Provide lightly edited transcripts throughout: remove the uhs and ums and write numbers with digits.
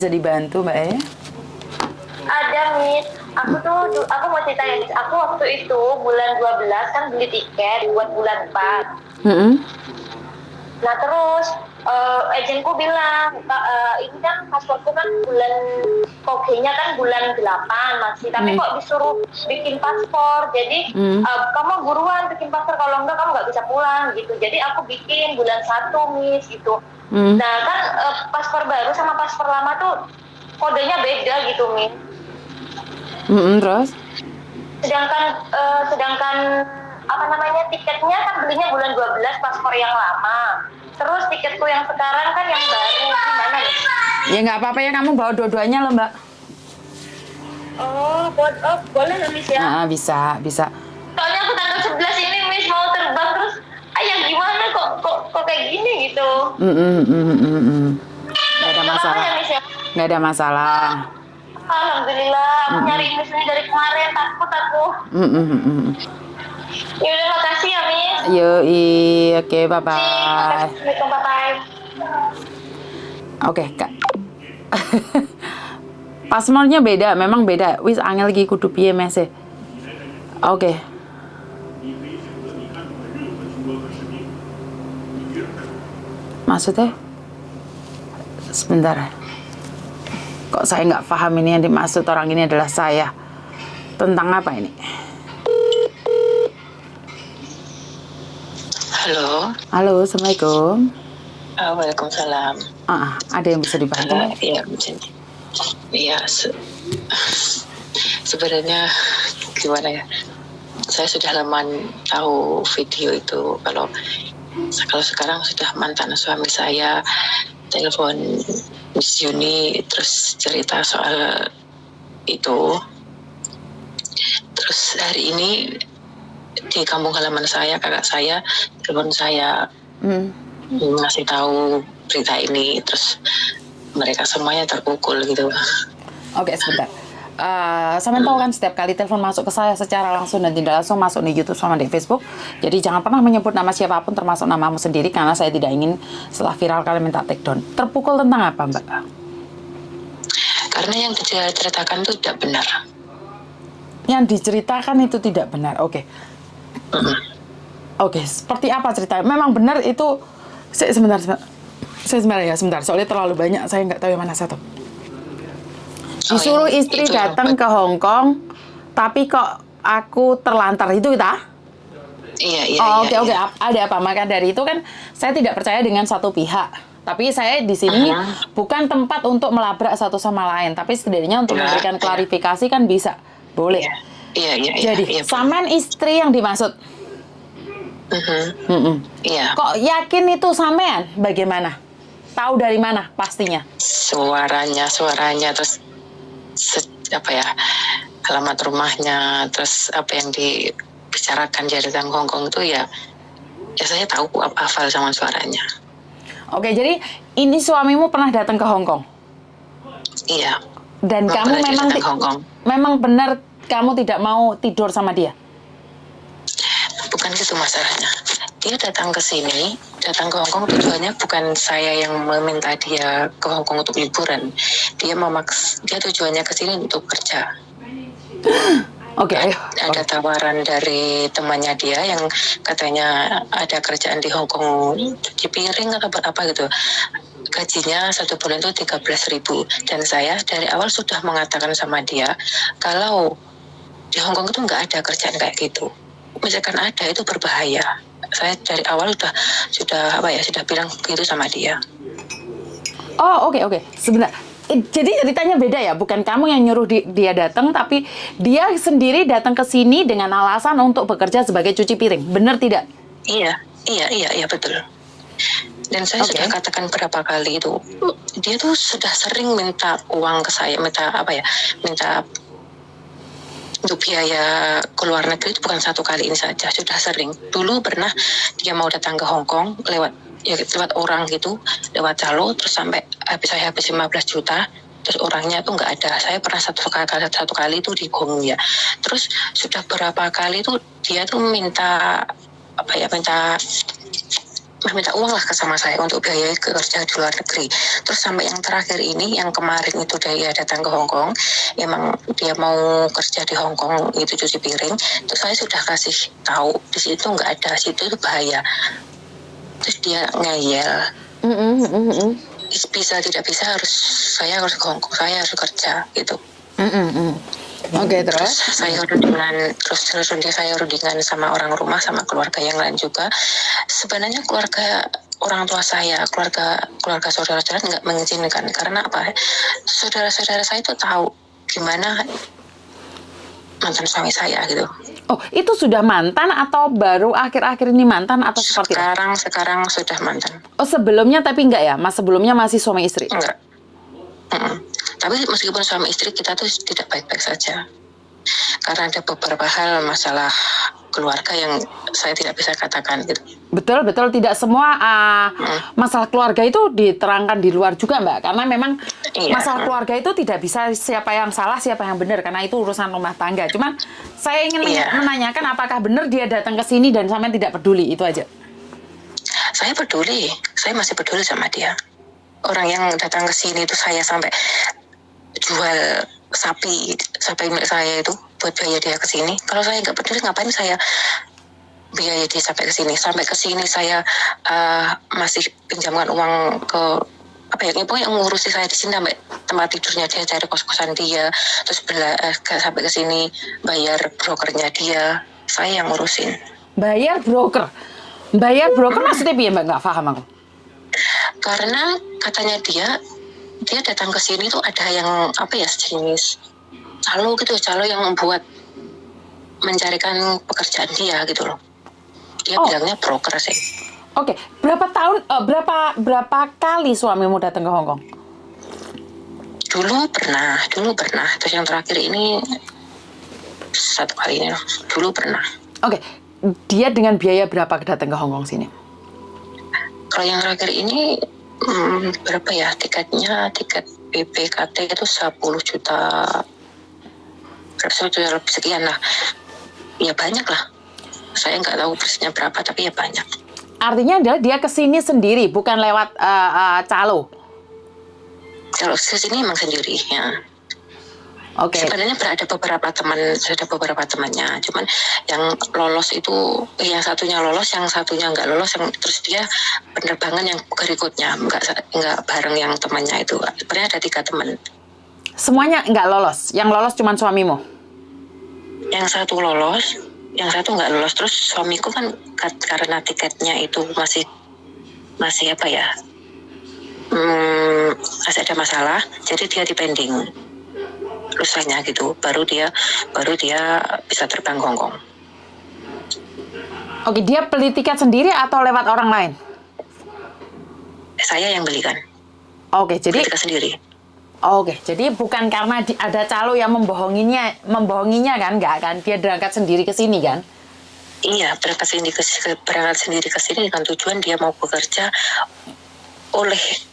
Bisa dibantu Mbak ya? Ada, Miss. Aku mau cerita ya, Miss. Aku waktu itu bulan 12 kan beli tiket buat bulan 4. Nah, terus agenku bilang, ini kan pasporku kan bulan kogenya kan bulan 8 masih, tapi kok disuruh bikin paspor. Jadi kamu buruan bikin paspor, kalau enggak kamu nggak bisa pulang gitu. Jadi aku bikin bulan 1, Miss gitu. Nah, kan paspor baru sama paspor lama tuh kodenya beda gitu, Miss. Terus? Sedangkan apa namanya, tiketnya kan belinya bulan 12 paspor yang lama. Terus tiketku yang sekarang kan yang baru, gimana nih? Ya nggak apa-apa ya, kamu bawa dua-duanya loh Mbak. Oh, boleh nggak, Miss ya? Nah, bisa. Soalnya aku tanggal 11 ini, Miss, mau terbang, terus ayah gimana kok kayak gini gitu. Nggak ada Nggak apa-apa masalah. ya, Miss ya? Nggak ada masalah. Alhamdulillah, aku nyari Miss ini dari kemarin, takut aku. Ya udah, makasih ya, Miss. Yoi, oke, Makasih, bye-bye. Assalamualaikum, bye-bye. Oke, Kak. Paspornya beda, memang beda. Wis angel lagi kudu piye mese. Oke. Maksudnya? Sebentar. Kok saya nggak paham ini yang dimaksud orang ini adalah saya. Tentang apa ini? Halo. Halo, Assalamualaikum. Waalaikumsalam. Ada yang bisa dibantu? Iya, iya. Sebenarnya gimana ya? Saya sudah lama tahu video itu. Kalau sekarang sudah mantan suami saya telepon Miss Yuni, terus cerita soal itu. Terus hari ini di kampung halaman saya, kakak saya telepon saya ngasih tahu berita ini, terus mereka semuanya terpukul gitu. Oke, sebentar. Sampean tahu kan setiap kali telepon masuk ke saya secara langsung dan tidak langsung masuk di YouTube sama di Facebook. Jadi jangan pernah menyebut nama siapapun termasuk namamu sendiri karena saya tidak ingin setelah viral kalian minta take down. Terpukul tentang apa, Mbak? Karena yang diceritakan itu tidak benar. Yang diceritakan itu tidak benar. Oke. Oke, seperti apa ceritanya? Memang benar itu. Sebentar. Soalnya terlalu banyak, saya nggak tahu yang mana satu. Disuruh istri datang ke Hong Kong, tapi kok aku terlantar itu kita? Iya. Oke. Ada apa? Maka dari itu kan saya tidak percaya dengan satu pihak. Tapi saya di sini bukan tempat untuk melabrak satu sama lain, tapi setidaknya untuk memberikan klarifikasi kan bisa, boleh. Iya. Jadi saman istri yang dimaksud. Iya. Kok yakin itu sampean? Bagaimana? Tahu dari mana pastinya? Suaranya terus alamat rumahnya, terus apa yang dibicarakan di tentang Hong Kong itu ya saya tahu, hafal sama suaranya. Oke, jadi ini suamimu pernah datang ke Hong Kong? Iya. Dan kamu memang benar kamu tidak mau tidur sama dia? Bukan gitu masalahnya. Dia datang ke Hong Kong, tujuannya bukan saya yang meminta dia ke Hong Kong untuk liburan. Dia tujuannya ke sini untuk kerja. Oke. Ada tawaran dari temannya dia yang katanya ada kerjaan di Hong Kong, cuci piring atau apa gitu. Gajinya 1 bulan itu 13.000. Dan saya dari awal sudah mengatakan sama dia kalau di Hong Kong itu nggak ada kerjaan kayak gitu. Misalkan ada, itu berbahaya. Saya dari awal sudah bilang begitu sama dia. Oh, oke. Sebentar. Jadi ceritanya beda ya, bukan kamu yang nyuruh dia datang, tapi dia sendiri datang ke sini dengan alasan untuk bekerja sebagai cuci piring. Benar tidak? Iya, betul. Dan saya sudah katakan berapa kali itu, dia tuh sudah sering minta uang ke saya, minta untuk biaya ke luar negeri. Itu bukan satu kali ini saja, sudah sering. Dulu pernah dia mau datang ke Hong Kong lewat orang gitu, lewat calo, terus sampai saya habis 15 juta, terus orangnya tuh nggak ada. Saya pernah satu kali itu di Gong ya. Terus sudah berapa kali tuh dia tuh minta meminta uang lah sama saya untuk biaya kerja di luar negeri. Terus sampai yang terakhir ini, yang kemarin itu dia datang ke Hong Kong, emang dia mau kerja di Hong Kong itu cuci piring. Terus saya sudah kasih tahu di situ nggak ada, situ itu bahaya. Terus dia ngeyel. Bisa tidak bisa saya harus ke Hong Kong, saya harus kerja gitu. Oke, terus Saya rundingan sama orang rumah, sama keluarga yang lain juga. Sebenarnya keluarga orang tua saya, keluarga saudara-saudara nggak mengizinkan. Karena apa? Saudara-saudara saya itu tahu gimana mantan suami saya gitu. oh, itu sudah mantan atau baru akhir-akhir ini mantan atau seperti apa? Sekarang sudah mantan. Oh, sebelumnya tapi enggak ya? Mas sebelumnya masih suami istri? Enggak. Tapi meskipun suami istri kita tuh tidak baik-baik saja. Karena ada beberapa hal masalah keluarga yang saya tidak bisa katakan gitu. Betul, tidak semua masalah keluarga itu diterangkan di luar juga, Mbak. Karena memang masalah keluarga itu tidak bisa siapa yang salah, siapa yang benar. Karena itu urusan rumah tangga. Cuman saya ingin menanyakan apakah benar dia datang ke sini dan sampai tidak peduli, itu aja. Saya peduli, saya masih peduli sama dia. Orang yang datang ke sini itu saya sampai jual sapi milik saya itu buat biaya dia ke sini. Kalau saya nggak peduli, ngapain saya biaya dia sampai ke sini? Sampai ke sini saya masih pinjamkan uang ke pokoknya ngurusi saya di sini, sampai tempat tidurnya dia, cari kos-kosan dia, terus sampai ke sini bayar brokernya dia, saya yang ngurusin. Bayar broker maksudnya piye, Mbak? Nggak paham aku. Karena katanya dia datang ke sini tuh ada yang sejenis calo gitu, calo yang membuat mencarikan pekerjaan dia gitu loh. Dia bilangnya broker sih. Oke, berapa kali suamimu datang ke Hong Kong? Dulu pernah. Terus yang terakhir ini 1 kali ini. Dulu pernah. Oke, dia dengan biaya berapa datang ke Hong Kong sini? Kalau yang terakhir ini berapa ya tiketnya? Tiket BPKT itu 10 juta. 10 juta lebih sekian lah. Ya banyak lah. Saya nggak tahu persisnya berapa, tapi ya banyak. Artinya adalah dia kesini sendiri, bukan lewat calo? Kalau kesini emang sendiri ya. Oke. Sebenarnya ada beberapa temannya, cuman yang lolos itu, yang satunya lolos, yang satunya nggak lolos, terus dia penerbangan yang berikutnya nggak bareng yang temannya itu. Sebenarnya ada 3 teman. Semuanya nggak lolos, yang lolos cuma suamimu? Yang satu lolos, yang satu nggak lolos. Terus suamiku kan karena tiketnya itu masih masih ada masalah, jadi dia dipending rusanya gitu, baru dia bisa terbang ke Hong Kong. Oke, dia beli tiket sendiri atau lewat orang lain? Saya yang belikan. Oke, jadi tiket sendiri. Oke, jadi bukan karena ada calo yang membohonginya kan, nggak kan? Dia berangkat sendiri ke sini kan? Iya, berangkat sendiri ke sini dengan tujuan dia mau bekerja oleh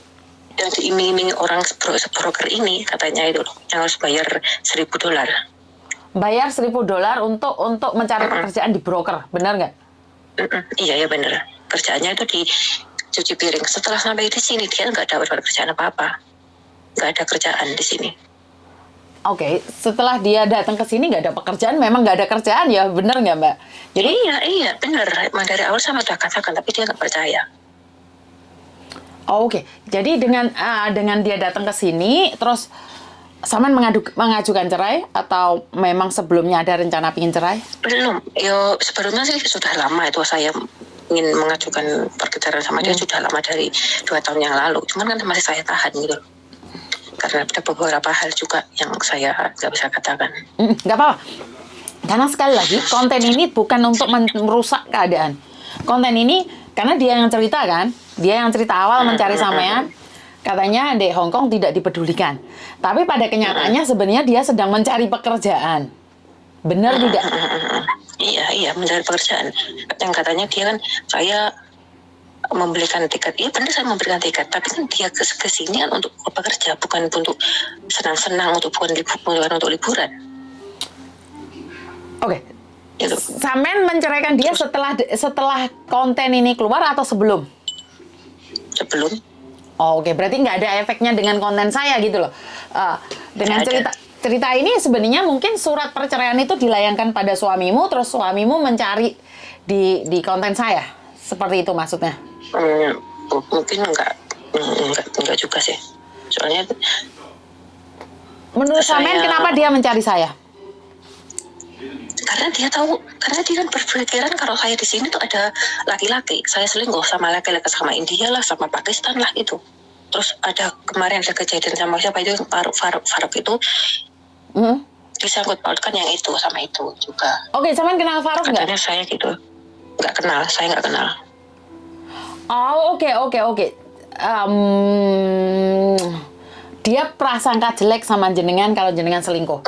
yang diiming-imingi orang broker ini, katanya itu yang harus bayar $1.000. Bayar $1.000 untuk mencari pekerjaan di broker, benar nggak? Iya benar. Kerjaannya itu di cuci piring. Setelah sampai di sini dia nggak dapat kerjaan apa-apa, nggak ada kerjaan di sini. Oke, setelah dia datang ke sini nggak ada pekerjaan, memang nggak ada kerjaan ya, benar nggak, Mbak? Jadi iya benar. Dari awal sama udah katakan, tapi dia nggak percaya. Oke, jadi dengan dia datang ke sini, terus Saman mengajukan cerai atau memang sebelumnya ada rencana pingin cerai? Belum. Sebelumnya sih sudah lama itu saya ingin mengajukan perceraian sama dia, sudah lama, dari 2 tahun yang lalu. Cuman kan masih saya tahan gitu. Karena ada beberapa hal juga yang saya nggak bisa katakan. Nggak apa-apa. Karena sekali lagi konten ini bukan untuk merusak keadaan. Konten ini karena dia yang cerita kan, dia yang cerita awal mencari sampean, katanya di Hong Kong tidak dipedulikan. Tapi pada kenyataannya sebenarnya dia sedang mencari pekerjaan. Benar tidak? Iya, mencari pekerjaan. Yang katanya dia kan, saya membelikan tiket. Iya benar, saya memberikan tiket. Tapi kan dia ke sini kan untuk bekerja, bukan untuk senang-senang, bukan untuk liburan. Oke. Samen menceraikan dia setelah konten ini keluar atau sebelum? Belum. Oh, oke, berarti nggak ada efeknya dengan konten saya gitu loh. Dengan Nggak ada. cerita ini sebenarnya mungkin surat perceraian itu dilayangkan pada suamimu, terus suamimu mencari di konten saya, seperti itu maksudnya? Mungkin enggak juga sih. Soalnya Menurut sampean kenapa dia mencari saya? karena dia kan berpikiran kalau saya di sini tuh ada laki-laki, saya selingkuh sama laki-laki, sama India lah, sama Pakistan lah itu. Terus kemarin ada kejadian sama siapa itu, Faruk itu disangkut pautkan yang itu sama itu juga. Oke, sampean kenal Faruk nggak? Katanya saya gitu, saya nggak kenal. Oh, oke. Dia prasangka jelek sama jenengan kalau jenengan selingkuh.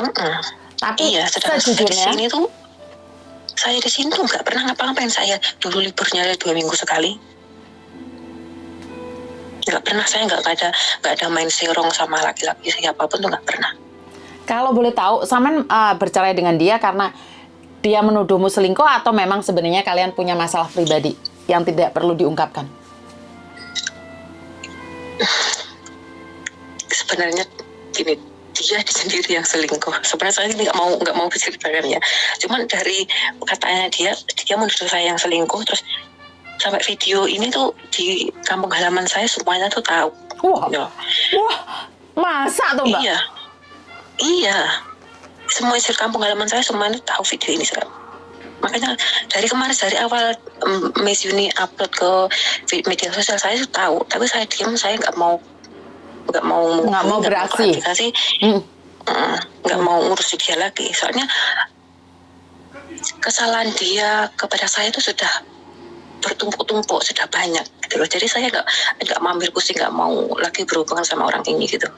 Tapi iya, sedangkan sejujurnya saya di sini tuh nggak pernah ngapa-ngapain. Saya dulu liburnya 2 minggu sekali. Nggak pernah, saya nggak ada main serong sama laki-laki siapapun tuh nggak pernah. kalau boleh tahu, sampean bercerai dengan dia karena dia menuduhmu selingkuh atau memang sebenarnya kalian punya masalah pribadi yang tidak perlu diungkapkan? Sebenarnya gini, dia sendiri yang selingkuh. Sebenarnya saya nggak mau berceritakan ya. Cuman dari katanya dia menuduh saya yang selingkuh, terus sampai video ini tuh di kampung halaman saya semuanya tuh tahu. Wah, Ya. wah, masa tuh Mbak? Iya. Semua isi kampung halaman saya semuanya tahu video ini sekarang. Makanya dari kemarin, dari awal Miss Yuni upload ke media sosial, saya tuh tahu, tapi saya diam, saya nggak mau beraksi. Nggak mau ngurus dia lagi. Soalnya kesalahan dia kepada saya itu sudah bertumpuk-tumpuk, sudah banyak gitu loh. Jadi saya nggak mampir pusing, nggak mau lagi berhubungan sama orang ini gitu.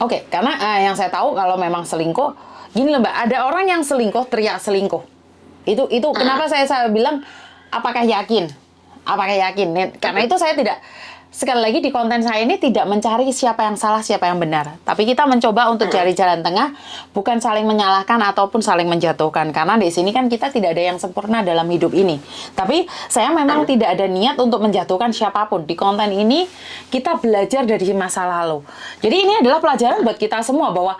Oke, karena yang saya tahu kalau memang selingkuh, gini loh Mbak, ada orang yang selingkuh teriak selingkuh. Itu kenapa saya bilang apakah yakin? Karena itu saya tidak, sekali lagi di konten saya ini tidak mencari siapa yang salah, siapa yang benar. Tapi kita mencoba untuk cari jalan tengah, bukan saling menyalahkan ataupun saling menjatuhkan. Karena di sini kan kita tidak ada yang sempurna dalam hidup ini. Tapi saya memang tidak ada niat untuk menjatuhkan siapapun. Di konten ini kita belajar dari masa lalu. Jadi ini adalah pelajaran buat kita semua bahwa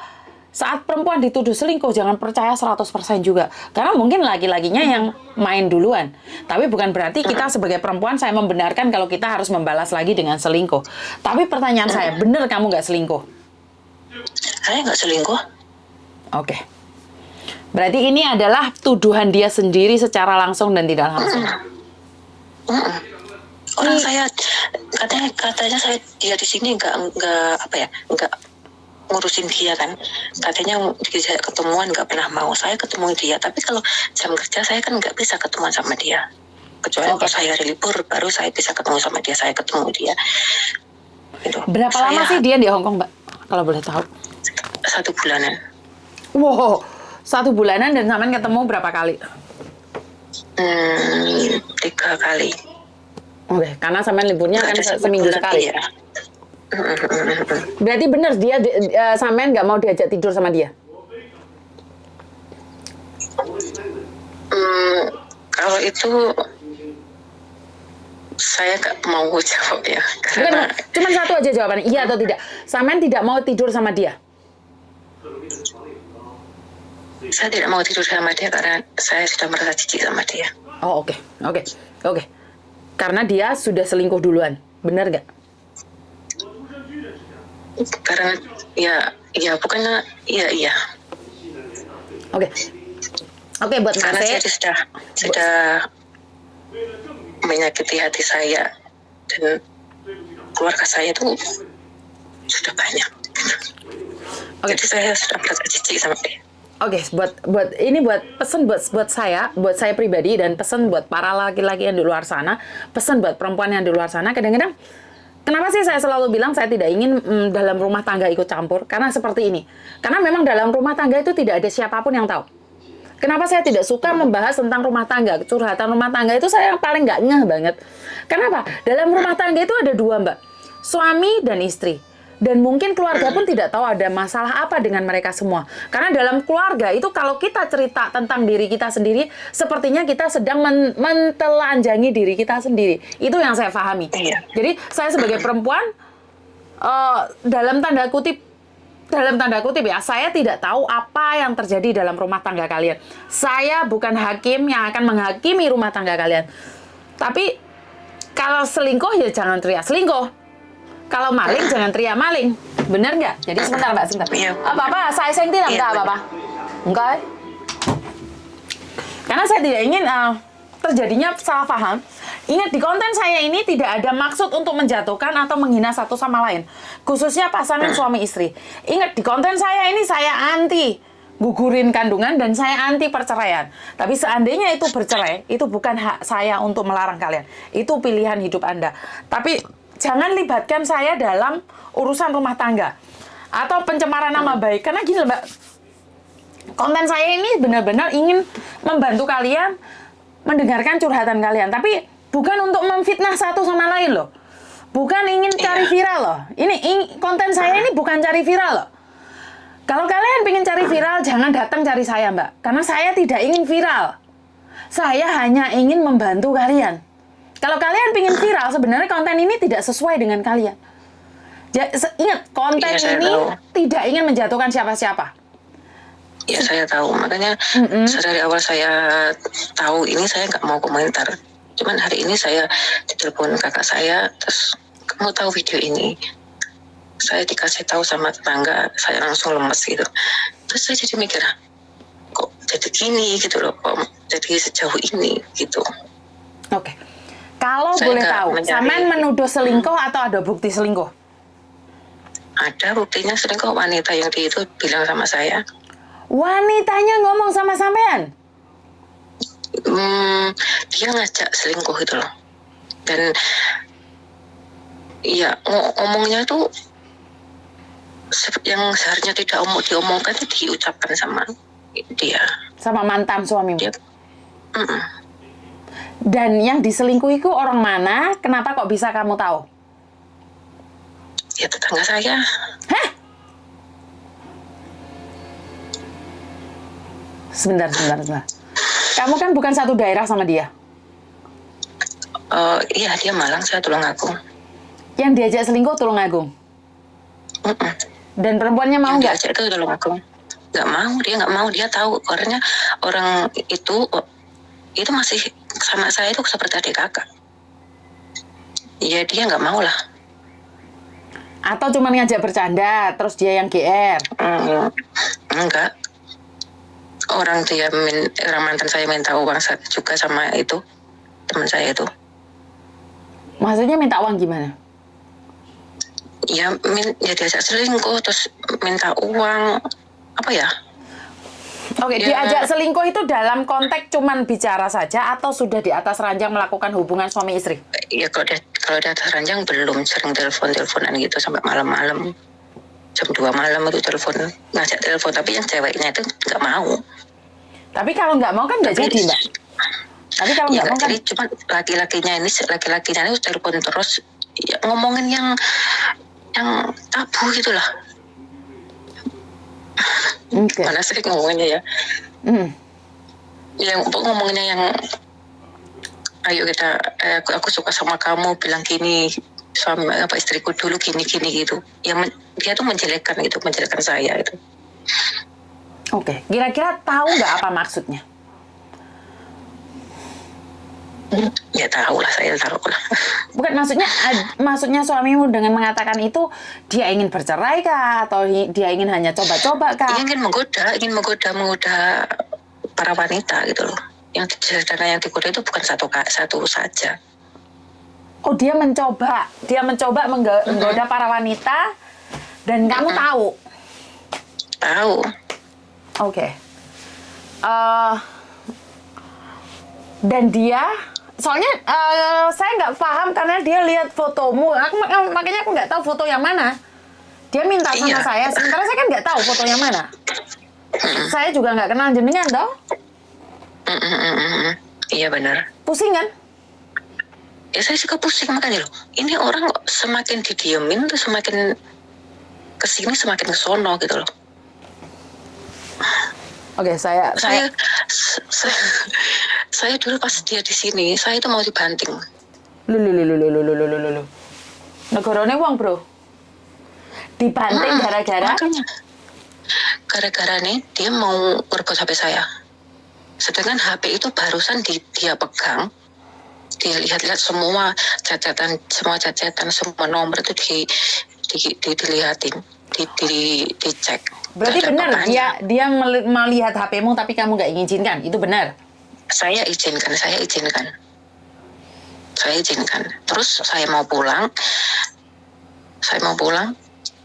saat perempuan dituduh selingkuh, jangan percaya 100% juga. Karena mungkin laki-lakinya yang main duluan. Tapi bukan berarti kita sebagai perempuan, saya membenarkan kalau kita harus membalas lagi dengan selingkuh. Tapi pertanyaan saya, bener kamu nggak selingkuh? Saya nggak selingkuh. Oke. Berarti ini adalah tuduhan dia sendiri secara langsung dan tidak langsung. Orang saya, katanya saya dia di sini nggak ngurusin dia kan, katanya saya ketemuan nggak pernah mau, saya ketemu dia, tapi kalau jam kerja saya kan nggak bisa ketemuan sama dia, kecuali kalau saya hari libur baru saya bisa ketemu sama dia, saya ketemu dia gitu. Berapa lama sih dia di Hong Kong Mbak, kalau boleh tahu? 1 bulanan. Wow, 1 bulanan dan sampean ketemu berapa kali? 3 kali. Oke, karena sampean liburnya kan seminggu sekali. Ya. Berarti benar dia sampean nggak mau diajak tidur sama dia? Kalau itu saya nggak mau jawab ya. Karena Cuma satu aja jawabannya, iya atau tidak. Sampean tidak mau tidur sama dia? saya tidak mau tidur sama dia karena saya sudah merasa jijik sama dia. Oh oke. Karena dia sudah selingkuh duluan, benar nggak? Karena ya bukannya iya. Oke, buat karena saya sudah menyakiti hati saya dan keluarga saya itu sudah banyak. Jadi saya sudah merasa jijik sama dia. Oke, buat pesan buat saya pribadi dan pesan buat para laki-laki yang di luar sana, pesan buat perempuan yang di luar sana, kadang-kadang kenapa sih saya selalu bilang saya tidak ingin dalam rumah tangga ikut campur? Karena seperti ini. Karena memang dalam rumah tangga itu tidak ada siapapun yang tahu. Kenapa saya tidak suka membahas tentang rumah tangga? Curhatan rumah tangga itu saya paling nggak ngeh banget. Kenapa? Dalam rumah tangga itu ada 2 Mbak. Suami dan istri. Dan mungkin keluarga pun tidak tahu ada masalah apa dengan mereka semua. Karena dalam keluarga itu kalau kita cerita tentang diri kita sendiri, sepertinya kita sedang mentelanjangi diri kita sendiri. Itu yang saya pahami. Iya. Jadi saya sebagai perempuan, dalam tanda kutip ya, saya tidak tahu apa yang terjadi dalam rumah tangga kalian. Saya bukan hakim yang akan menghakimi rumah tangga kalian. Tapi kalau selingkuh ya jangan teriak selingkuh. Kalau maling jangan teriak maling. Benar nggak? Jadi sebentar Mbak, sebentar. Iya. Apa-apa, saya seng tidak Iya, apa-apa. Enggak. Karena saya tidak ingin terjadinya salah paham. Ingat, di konten saya ini tidak ada maksud untuk menjatuhkan atau menghina satu sama lain. Khususnya pasangan suami istri. Ingat, di konten saya ini saya anti gugurin kandungan dan saya anti perceraian. Tapi seandainya itu bercerai, itu bukan hak saya untuk melarang kalian. Itu pilihan hidup Anda. Tapi jangan libatkan saya dalam urusan rumah tangga atau pencemaran nama baik. Karena gini Mbak, konten saya ini benar-benar ingin membantu kalian mendengarkan curhatan kalian. Tapi bukan untuk memfitnah satu sama lain loh. Bukan ingin cari viral loh. Konten saya ini bukan cari viral loh. Kalau kalian ingin cari viral, jangan datang cari saya Mbak. Karena saya tidak ingin viral. Saya hanya ingin membantu kalian. Kalau kalian pingin viral, sebenarnya konten ini tidak sesuai dengan kalian. Ingat, konten ini tidak ingin menjatuhkan siapa-siapa. Ya saya tahu, makanya dari awal saya tahu ini saya nggak mau komentar. Cuman hari ini saya ditelepon kakak saya, terus kamu tahu video ini? Saya dikasih tahu sama tetangga, saya langsung lemes gitu. Terus saya jadi mikir, kok jadi gini gitu loh, kok jadi sejauh ini gitu. Oke. Kalau Saya boleh nggak tahu, mencari- sampean menuduh selingkuh atau ada bukti selingkuh? Ada buktinya, selingkuh wanita yang di itu bilang sama saya. Wanitanya ngomong sama sampean? Dia ngajak selingkuh itu loh. Dan ya ngomongnya tuh yang seharusnya tidak diomongkan itu diucapkan sama dia. Sama mantan suamimu? Dia, Dan yang diselingkuhi itu orang mana? Kenapa kok bisa kamu tahu? ya tetangga saya. Hah? Sebentar. Kamu kan bukan satu daerah sama dia? Iya, dia Malang, saya Tulungagung. Yang diajak selingkuh Tulungagung? Dan perempuannya mau Yang nggak? diajak itu Tulungagung. Nggak mau, dia nggak mau. Dia tahu, karena orang itu masih sama saya itu seperti adik kakak. Ya dia nggak mau lah. Atau cuma ngajak bercanda, terus dia yang GR? Enggak. Orang mantan saya minta uang juga sama itu teman saya itu. Maksudnya minta uang gimana? Ya diajak selingkuh terus minta uang apa ya? Oke, Ya. diajak selingkuh itu dalam konteks cuman bicara saja atau sudah di atas ranjang melakukan hubungan suami istri? Ya kalau di atas ranjang belum, sering teleponan gitu sampai malam-malam. Jam 2 malam itu ngajak telepon, tapi yang ceweknya itu nggak mau. Tapi kalau nggak mau kan nggak jadi, Mbak. Tapi kalau Ya nggak mau kan... jadi cuma laki-lakinya ini telepon terus ya, ngomongin yang tabu gitulah. Oke. Mana sering ngomonginnya ya. Yang ngomonginnya yang ayo kita aku suka sama kamu, bilang gini suami istriku dulu gini gitu. Dia tuh menjelekkan saya itu. Oke, kira-kira tahu nggak apa maksudnya? Ya tahu lah, saya tahu lah. Bukan, maksudnya suamimu dengan mengatakan itu dia ingin bercerai kah atau dia ingin hanya coba-coba kah? Ingin menggoda para wanita gitu loh. Yang digoda itu bukan satu saja. Oh, dia mencoba menggoda para wanita dan kamu tahu? Tahu. Oke. Dan dia, soalnya saya nggak paham karena dia lihat fotomu, makanya aku nggak tahu foto yang mana. Dia minta sama saya, sementara saya kan nggak tahu foto yang mana. Saya juga nggak kenal jenengan, toh? Iya benar. Pusing kan? Ya saya suka pusing makanya loh. Ini orang kok semakin didiemin tuh semakin kesini semakin kesono gitu loh. Oke, saya Saya dulu pas dia di sini, saya itu mau dibanting. lu. Negarane uang, Bro. Dibanting gara-gara Makanya gara-gara nih dia mau ngerebut HP saya. Sedangkan HP itu barusan dia pegang, dia lihat-lihat semua cacatan, semua nomor itu dilihatin, dicek. berarti Nggak ada benar apa-apanya. dia melihat HP-mu tapi kamu nggak izinkan. Itu benar. Saya izinkan. Terus saya mau pulang,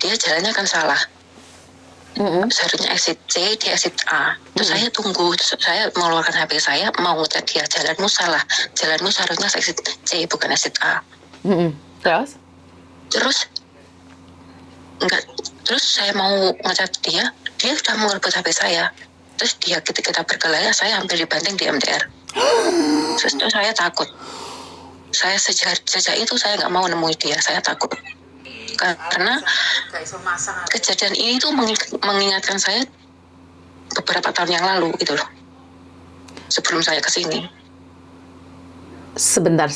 dia jalannya kan salah. Seharusnya exit C, dia exit A. Terus saya tunggu, saya mengeluarkan HP saya, mau ngecek dia, jalanmu salah. Jalanmu seharusnya exit C, bukan exit A. Terus saya mau ngecek dia sudah mengerebut HP saya. Terus kita berkelahi, saya hampir dibanting di MTR. Terus saya takut. Saya sejak itu saya nggak mau nemui dia, saya takut. Karena kejadian ini tuh mengingatkan saya beberapa tahun yang lalu itu loh. Sebelum saya kesini. Sebentar.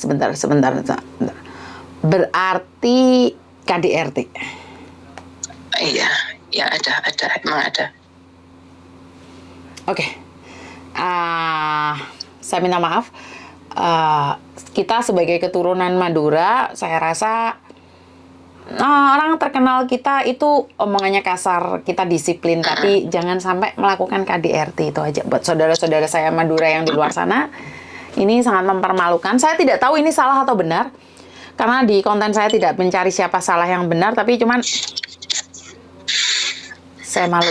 Berarti KDRT. Iya, ya emang ada. Oke. Saya minta maaf. Kita sebagai keturunan Madura, saya rasa orang terkenal kita itu omongannya kasar, kita disiplin, tapi jangan sampai melakukan KDRT. Itu aja buat saudara-saudara saya Madura yang di luar sana. Ini sangat mempermalukan. Saya tidak tahu ini salah atau benar, karena di konten saya tidak mencari siapa salah yang benar, tapi cuman saya malu.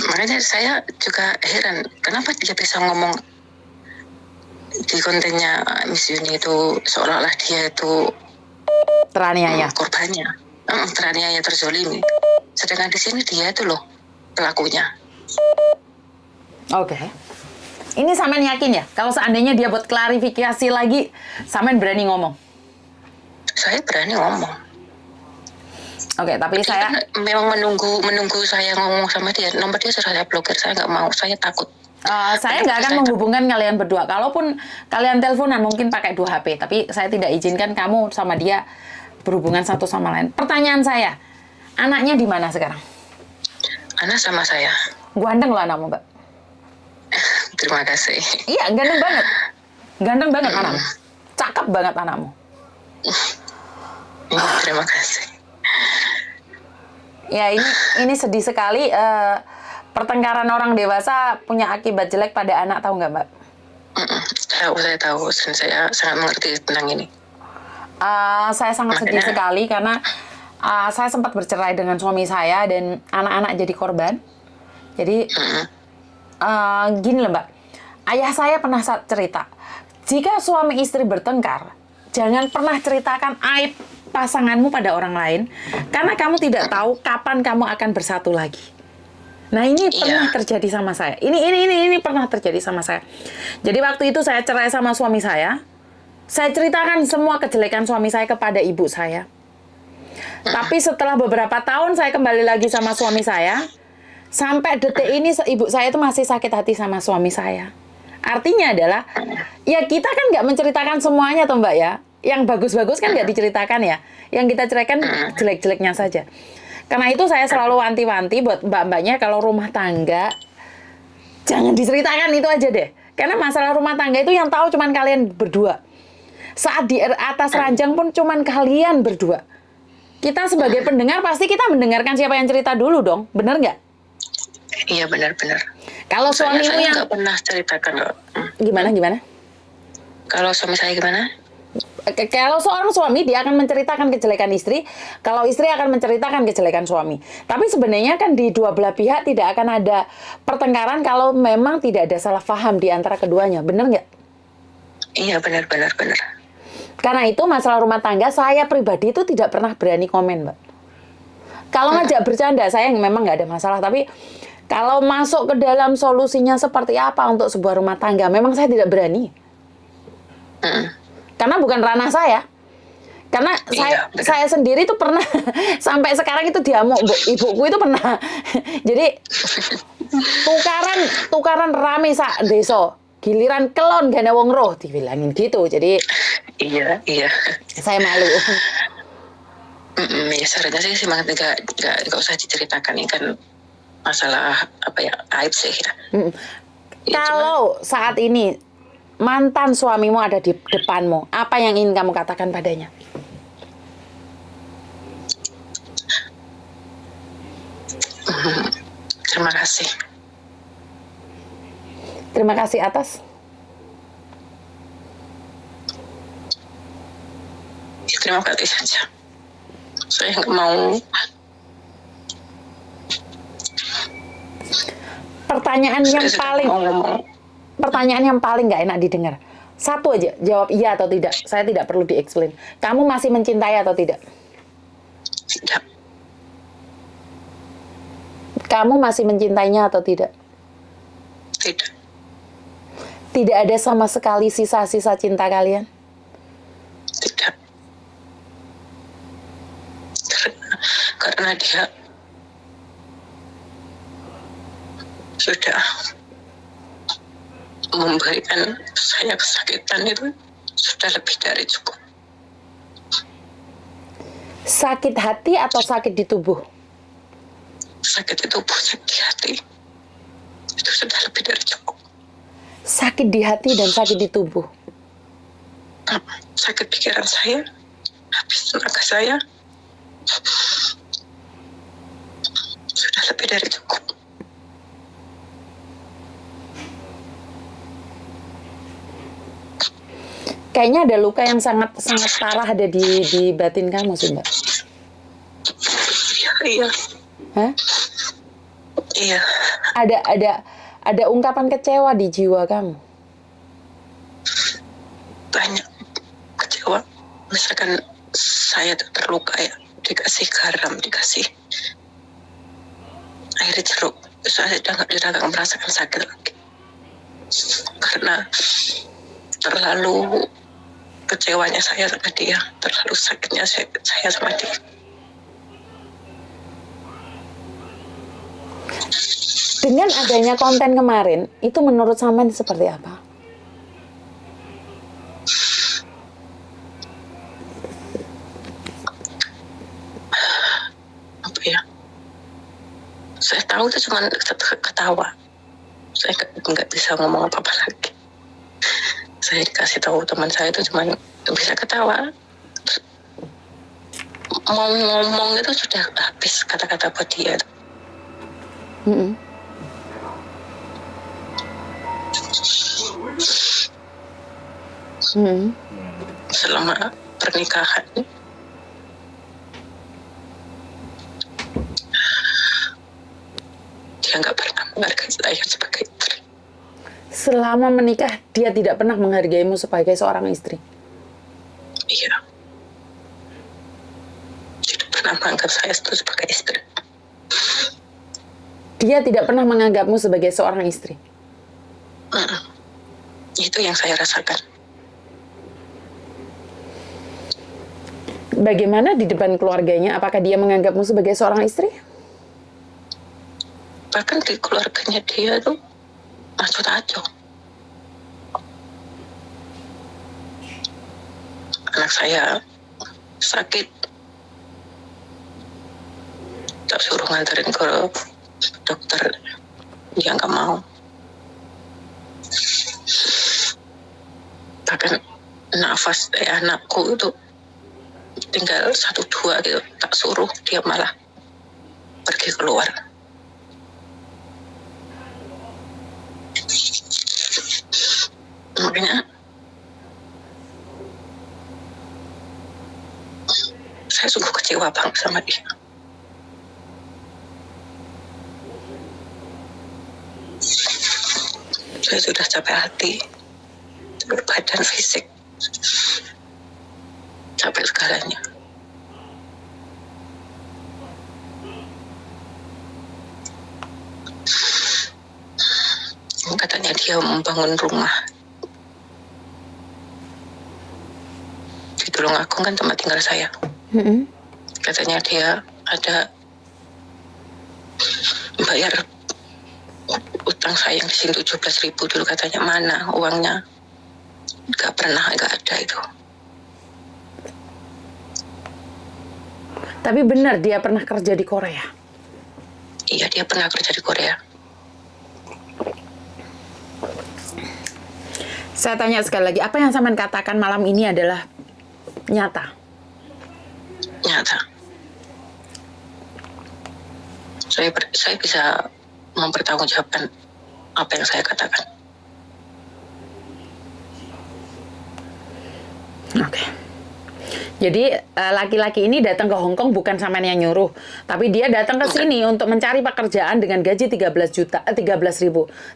Makanya saya juga heran, kenapa dia bisa ngomong di kontennya Miss Yuni itu seolah-olah dia itu Teraniaya. korbannya, teraniaya, terzolimi. Sedangkan di sini dia itu loh pelakunya. Oke. Ini Samen yakin ya? Kalau seandainya dia buat klarifikasi lagi, Samen berani ngomong? Saya berani ngomong. Oke, tapi Dia saya... kan memang menunggu saya ngomong sama dia. Nomor dia sudah saya blokir, saya nggak mau, saya takut. Saya nggak akan menghubungkan kalian berdua. Kalaupun kalian teleponan mungkin pakai 2 HP, tapi saya tidak izinkan kamu sama dia berhubungan satu sama lain. Pertanyaan saya, anaknya di mana sekarang? Anak sama saya. Ganteng loh anakmu, Mbak. Terima kasih. Iya, ganteng banget. Ganteng banget anakmu. Cakep banget anakmu. Terima kasih. Ya, ini sedih sekali. Pertengkaran orang dewasa punya akibat jelek pada anak, tahu nggak, Mbak? Saya tahu, dan saya sangat mengerti tentang ini. Saya sangat sedih sekali karena saya sempat bercerai dengan suami saya dan anak-anak jadi korban. Jadi gini loh, Mbak, ayah saya pernah cerita, jika suami istri bertengkar, jangan pernah ceritakan aib pasanganmu pada orang lain, karena kamu tidak tahu kapan kamu akan bersatu lagi. Nah, ini pernah terjadi sama saya. Ini pernah terjadi sama saya. Jadi waktu itu saya cerai sama suami saya ceritakan semua kejelekan suami saya kepada ibu saya. Tapi setelah beberapa tahun saya kembali lagi sama suami saya, sampai detik ini ibu saya itu masih sakit hati sama suami saya. Artinya adalah, ya kita kan nggak menceritakan semuanya toh, Mbak ya. Yang bagus-bagus kan nggak diceritakan ya. Yang kita ceritakan jelek-jeleknya saja. Karena itu saya selalu wanti-wanti buat mbak-mbaknya, kalau rumah tangga jangan diceritakan itu aja deh. Karena masalah rumah tangga itu yang tahu cuman kalian berdua. Saat di atas ranjang pun cuman kalian berdua. Kita sebagai pendengar pasti kita mendengarkan siapa yang cerita dulu dong. Bener nggak? Iya, benar-benar. Kalau suamimu saya yang... nggak pernah ceritakan kok. Gimana? Kalau suami saya gimana? Kalau seorang suami, dia akan menceritakan kejelekan istri. Kalau istri akan menceritakan kejelekan suami. Tapi sebenarnya kan di dua belah pihak tidak akan ada pertengkaran kalau memang tidak ada salah paham di antara keduanya. Bener nggak? Iya, benar. Karena itu masalah rumah tangga, saya pribadi itu tidak pernah berani komen, Mbak. Kalau ngajak bercanda, saya memang nggak ada masalah. Tapi kalau masuk ke dalam solusinya seperti apa untuk sebuah rumah tangga, memang saya tidak berani. Karena bukan ranah saya. Karena Iya, benar. saya sendiri tuh pernah sampai sekarang itu diamuk ibuku itu pernah. Jadi tukaran rame sak desa. Giliran kelon gene wong roh dibilangin gitu. Jadi Iya, iya. saya malu. Ya seharusnya sih semangat nggak usah diceritakan, ini kan masalah apa ya, aib sih ya. Ya, Kalau saat ini mantan suamimu ada di depanmu, apa yang ingin kamu katakan padanya? Terima kasih. Terima kasih atas. Ya, terima kasih saja. Saya nggak mau. Pertanyaan yang Saya sudah paling mau ngomong. pertanyaan yang paling nggak enak didengar. Satu aja, jawab iya atau tidak. Saya tidak perlu di-explain. Kamu masih mencintai atau tidak? Tidak. Kamu masih mencintainya atau tidak? Tidak. Tidak ada sama sekali sisa-sisa cinta kalian? Tidak. Karena dia sudah memberikan saya kesakitan itu sudah lebih dari cukup. Sakit hati atau sakit di tubuh? Sakit di tubuh, sakit di hati itu sudah lebih dari cukup. Sakit di hati dan sakit di tubuh. Sakit pikiran saya, habis tenaga saya, sudah lebih dari cukup. Kayaknya ada luka yang sangat parah ada di batin kamu sih, Mbak. Iya. Hah? Iya. Ada ungkapan kecewa di jiwa kamu. Banyak kecewa. Misalkan saya tuh terluka ya, dikasih garam, dikasih air jeruk, saya sudah nggak merasakan sakit lagi. Karena terlalu kecewanya saya sama dia, terlalu sakitnya saya sama dia. Dengan adanya konten kemarin, itu menurut sampean seperti apa? Apa ya? Saya tahu itu cuma ketawa. Saya nggak bisa ngomong apa-apa lagi. Saya dikasih tahu teman saya itu cuma bisa ketawa. Mau ngomong itu sudah habis kata-kata buat dia. Selama pernikahan dia nggak pernah menghargai saya sebagai istri. Selama menikah, dia tidak pernah menghargaimu sebagai seorang istri. Iya. Tidak pernah menganggap saya itu sebagai istri. Dia tidak pernah menganggapmu sebagai seorang istri. Itu yang saya rasakan. Bagaimana di depan keluarganya? Apakah dia menganggapmu sebagai seorang istri? Bahkan di keluarganya dia tuh acuh-acuh. Anak saya sakit, tak suruh nganterin ke dokter, dia nggak mau. Bahkan nafas anakku itu tinggal 1-2 gitu, tak suruh, dia malah pergi keluar. Makanya saya sungguh kecewa banget sama dia. Saya sudah capek hati, capek badan, fisik, capek segalanya. Katanya dia membangun rumah di Tulungagung kan tempat tinggal saya. Katanya dia ada bayar utang saya yang di sini 17.000 dulu, katanya mana uangnya, nggak ada itu. Tapi benar dia pernah kerja di Korea? Iya, dia pernah kerja di Korea. Saya tanya sekali lagi, apa yang sampean katakan malam ini adalah nyata? Nyata. Saya bisa mempertanggungjawabkan apa yang saya katakan. Oke. Jadi laki-laki ini datang ke Hong Kong bukan sampean yang nyuruh, tapi dia datang ke sini untuk mencari pekerjaan dengan gaji 13.000.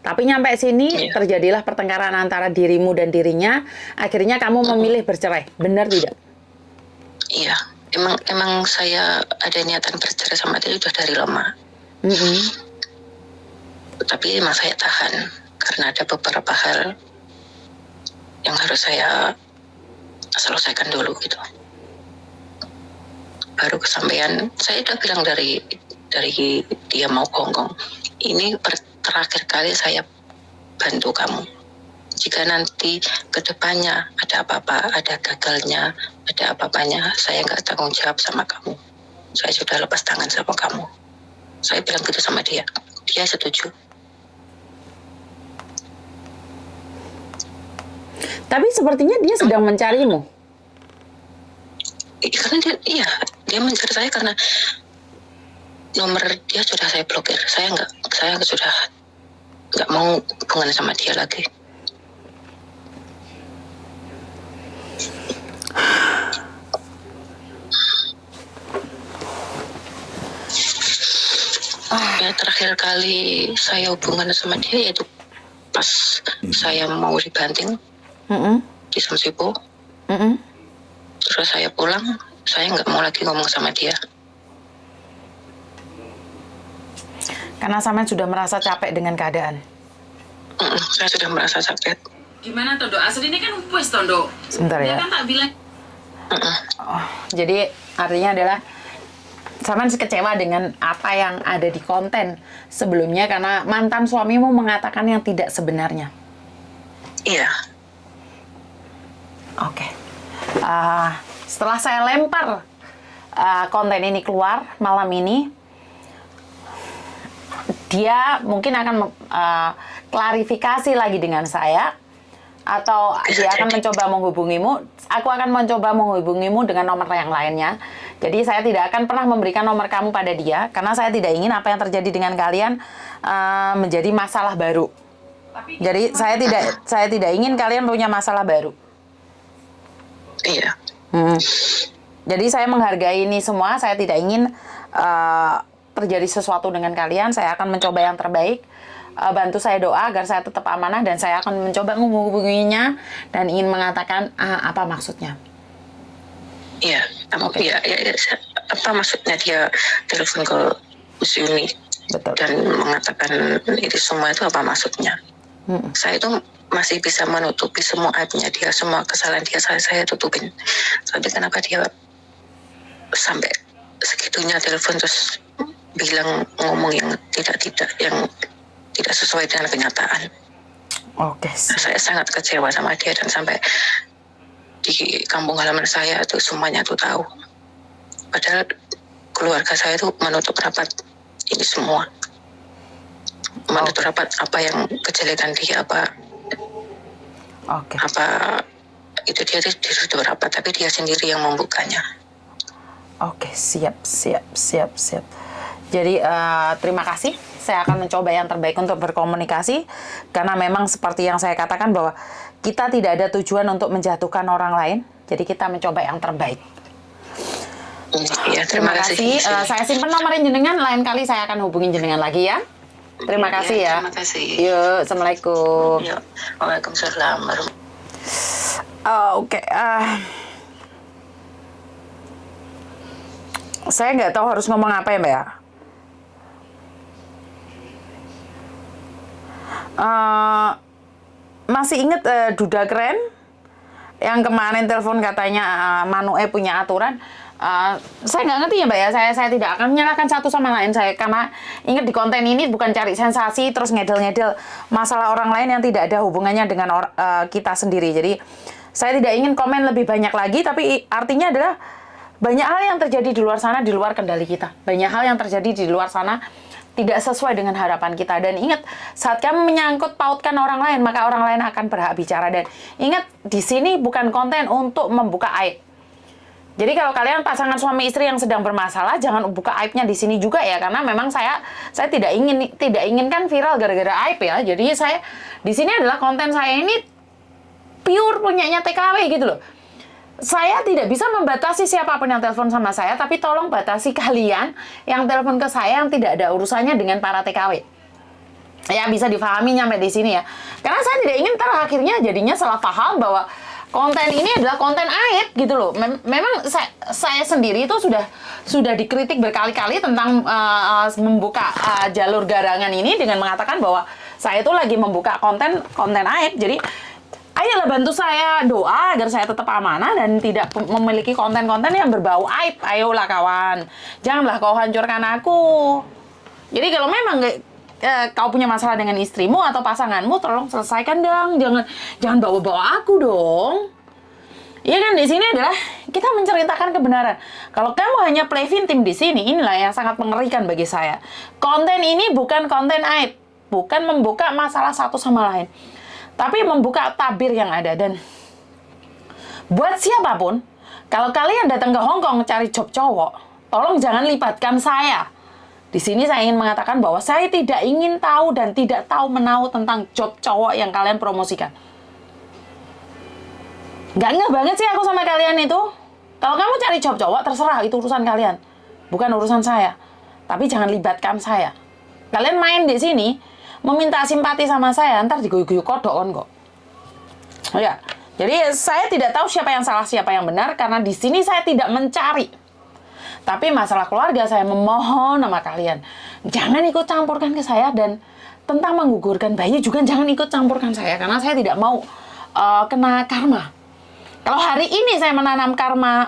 Tapi nyampe sini terjadilah pertengkaran antara dirimu dan dirinya, akhirnya kamu memilih bercerai. Benar tidak? Iya, emang saya ada niatan bercerai sama dia udah dari lama. Tapi emang saya tahan karena ada beberapa hal yang harus saya selesaikan dulu gitu. Baru kesampaian, saya udah bilang dari dia mau ke Hongkong, ini terakhir kali saya bantu kamu. Jika nanti kedepannya ada apa-apa, ada gagalnya, ada apa-apanya, saya nggak tanggung jawab sama kamu. Saya sudah lepas tangan sama kamu. Saya bilang gitu sama dia. Dia setuju. Tapi sepertinya dia sedang mencarimu. Karena dia mencari saya karena nomor dia sudah saya blokir. Saya sudah nggak mau hubungan sama dia lagi. Ya, terakhir kali saya hubungan sama dia yaitu pas saya mau dibanting di Samsipo. Terus saya pulang, saya nggak mau lagi ngomong sama dia. Karena sampean sudah merasa capek dengan keadaan. Saya sudah merasa sakit. Gimana Tondo? Asli ini kan wes Tondo. Sebentar ya. Dia kan tak bilang. Jadi artinya adalah sampean kecewa dengan apa yang ada di konten sebelumnya karena mantan suamimu mengatakan yang tidak sebenarnya. Iya. Oke. Setelah saya lempar konten ini keluar malam ini, dia mungkin akan klarifikasi lagi dengan saya, atau dia akan mencoba menghubungimu. Aku akan mencoba menghubungimu dengan nomor yang lainnya. Jadi saya tidak akan pernah memberikan nomor kamu pada dia, karena saya tidak ingin apa yang terjadi dengan kalian menjadi masalah baru. Jadi saya tidak ingin kalian punya masalah baru. Iya. Jadi saya menghargai ini semua. Saya tidak ingin terjadi sesuatu dengan kalian. Saya akan mencoba yang terbaik. Bantu saya doa agar saya tetap amanah, dan saya akan mencoba menghubunginya dan ingin mengatakan apa maksudnya. Iya. Iya. Apa maksudnya dia telepon ke Yuni dan mengatakan itu semua, itu apa maksudnya? Saya itu masih bisa menutupi semua aibnya dia, semua kesalahan dia saya tutupin. Tapi kenapa dia sampai segitunya telepon terus bilang ngomong yang tidak yang tidak sesuai dengan kenyataan. Oke. Saya sangat kecewa sama dia, dan sampai di kampung halaman saya itu semuanya tuh tahu. Padahal keluarga saya itu menutup rapat ini semua. Menutup rapat apa yang kejelekan dia, apa itu dia ditutup rapat, tapi dia sendiri yang membukanya. Oke, siap. Jadi terima kasih. Saya akan mencoba yang terbaik untuk berkomunikasi, karena memang seperti yang saya katakan bahwa kita tidak ada tujuan untuk menjatuhkan orang lain. Jadi kita mencoba yang terbaik. Ya, terima kasih. Saya simpan nomor jenengan, lain kali saya akan hubungin jenengan lagi ya. Terima kasih ya. Terima kasih. Yuk, assalamualaikum. Yuk, waalaikumsalam. Oke. Saya nggak tahu harus ngomong apa ya, Mbak ya. Masih ingat Duda Keren? yang kemarin telepon katanya Manue punya aturan. Saya nggak ngerti ya Mbak ya, saya tidak akan menyalahkan satu sama lain saya, karena ingat di konten ini bukan cari sensasi terus ngedel-ngedel masalah orang lain yang tidak ada hubungannya dengan kita sendiri. Jadi saya tidak ingin komen lebih banyak lagi, tapi artinya adalah banyak hal yang terjadi di luar sana di luar kendali kita. Banyak hal yang terjadi di luar sana tidak sesuai dengan harapan kita. Dan ingat, saat kamu menyangkut pautkan orang lain, maka orang lain akan berhak bicara. Dan ingat, di sini bukan konten untuk membuka aib. Jadi kalau kalian pasangan suami istri yang sedang bermasalah, jangan buka aibnya di sini juga ya, karena memang saya tidak inginkan viral gara-gara aib ya. Jadi saya di sini adalah konten saya ini pure punyanya TKW gitu loh. Saya tidak bisa membatasi siapapun yang telepon sama saya, tapi tolong batasi kalian yang telepon ke saya yang tidak ada urusannya dengan para TKW. Ya bisa difahami nyampe di sini ya. Karena saya tidak ingin akhirnya jadinya salah paham bahwa konten ini adalah konten aib gitu loh. Memang saya sendiri itu sudah dikritik berkali-kali tentang membuka jalur garangan ini dengan mengatakan bahwa saya itu lagi membuka konten aib. Jadi ayolah bantu saya doa agar saya tetap amanah dan tidak memiliki konten-konten yang berbau aib. Ayolah kawan, janganlah kau hancurkan aku. Jadi kalau memang kau punya masalah dengan istrimu atau pasanganmu, tolong selesaikan dong. Jangan bawa-bawa aku dong. Iya kan, di sini adalah kita menceritakan kebenaran. Kalau kamu hanya play victim di sini, inilah yang sangat mengerikan bagi saya. Konten ini bukan konten aib, bukan membuka masalah satu sama lain, tapi membuka tabir yang ada. Dan buat siapapun, kalau kalian datang ke Hong Kong cari job cowok, tolong jangan libatkan saya. Di sini saya ingin mengatakan bahwa saya tidak ingin tahu dan tidak tahu menahu tentang job cowok yang kalian promosikan. Nggak ngeh banget sih aku sama kalian itu. Kalau kamu cari job cowok, terserah, itu urusan kalian. Bukan urusan saya. Tapi jangan libatkan saya. Kalian main di sini, meminta simpati sama saya, ntar diguyu-guyu kodokon kok. Oh ya, jadi saya tidak tahu siapa yang salah, siapa yang benar, karena di sini saya tidak mencari. Tapi masalah keluarga, saya memohon sama kalian, jangan ikut campurkan ke saya, dan tentang menggugurkan bayi juga jangan ikut campurkan saya, karena saya tidak mau kena karma. Kalau hari ini saya menanam karma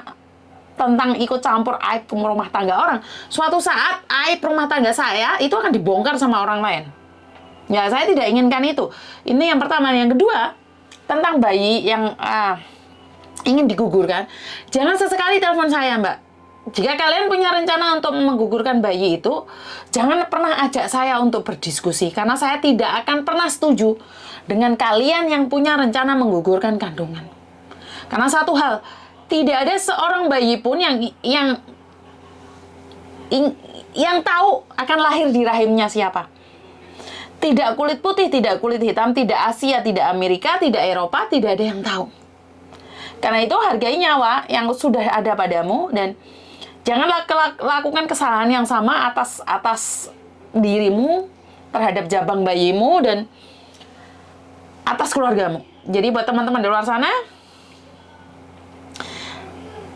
tentang ikut campur aib rumah tangga orang, suatu saat aib rumah tangga saya itu akan dibongkar sama orang lain. Ya, saya tidak inginkan itu. Ini yang pertama. Yang kedua, tentang bayi yang ingin digugurkan, jangan sesekali telepon saya, Mbak. Jika kalian punya rencana untuk menggugurkan bayi itu, jangan pernah ajak saya untuk berdiskusi, karena saya tidak akan pernah setuju dengan kalian yang punya rencana menggugurkan kandungan. Karena satu hal, tidak ada seorang bayi pun yang tahu akan lahir di rahimnya siapa. Tidak kulit putih, tidak kulit hitam, tidak Asia, tidak Amerika, tidak Eropa, tidak ada yang tahu. Karena itu hargai nyawa yang sudah ada padamu, dan janganlah lakukan kesalahan yang sama atas dirimu, terhadap jabang bayimu, dan atas keluargamu. Jadi buat teman-teman di luar sana,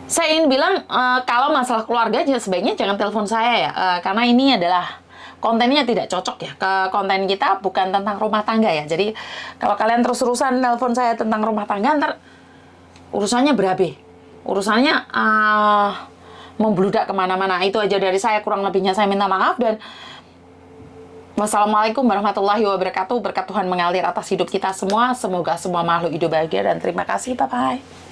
saya ingin bilang, kalau masalah keluarga, sebaiknya jangan telepon saya ya, karena ini adalah kontennya tidak cocok ya ke konten kita, bukan tentang rumah tangga ya. Jadi kalau kalian terus-terusan telepon saya tentang rumah tangga, ntar urusannya berabe, urusannya membludak kemana-mana. Itu aja dari saya, kurang lebihnya saya minta maaf, dan wassalamualaikum warahmatullahi wabarakatuh. Berkat Tuhan mengalir atas hidup kita semua. Semoga semua makhluk hidup bahagia, dan terima kasih. Bye-bye.